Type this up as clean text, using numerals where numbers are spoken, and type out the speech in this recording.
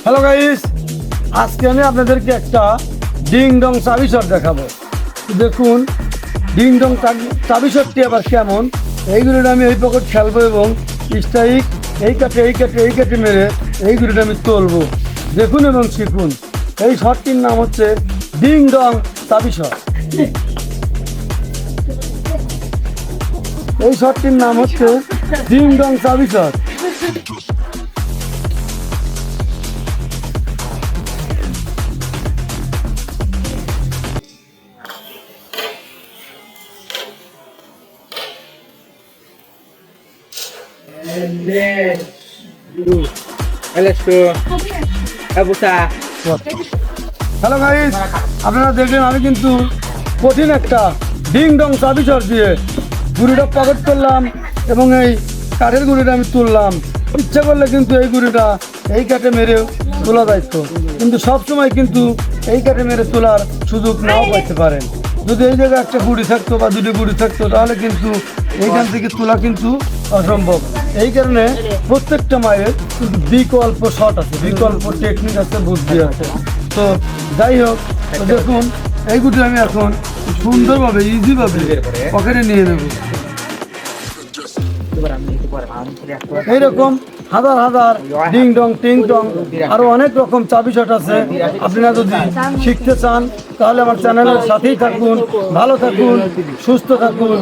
Hello guys, আজকে আমি আপনাদেরকে একটা ডিং ডং চাবি শট দেখাবো। দেখুন ডিং ডং চাবি শটটি আবার কেমন। এইগুলো আমি এই পকেট খেলবো এবং স্ট্রাইক এই কাটে মেরে এইগুলো আমি তুলবো। দেখুন এবং শিখুন। এই শটটির নাম হচ্ছে ডিং ডং চাবি শট। এই শটটির নাম হচ্ছে ডিং ডং চাবি শট। হ্যালো গাইস, আপনারা দেখলেন আমি কিন্তু কঠিন একটা ডিং ডং চাবি শট দিয়ে গুড়িটা পকেট করলাম এবং এই কাঠের গুড়িটা আমি তুললাম। ইচ্ছা করলে কিন্তু এই গুড়িটা এই কাঠে মেরে তোলা যাইতো, কিন্তু সবসময় কিন্তু এই কাঠে মেরে তোলার সুযোগ নাও পাইতে পারেন। যদি এই জায়গায় একটা গুড়ি থাকতো বা দুটি গুড়ি থাকতো তাহলে কিন্তু এইখান থেকে তোলা কিন্তু অসম্ভব। এই কারণে প্রত্যেকটা মায়ের কিন্তু বিকল্প শট আছে, বিকল্প টেকনিক আছে, বুদ্ধি আছে। তো যাই হোক, দেখুন এই গুটি আমি এখন সুন্দরভাবে ইজিভাবে পকেটে নিয়ে নেব। এইরকম হাজার হাজার ডিং ডং টিং টং আরো অনেক রকম চাবি শট আছে। আপনারা যদি শিখতে চান তাহলে আমার চ্যানেলের সাথেই থাকুন। ভালো থাকুন, সুস্থ থাকুন।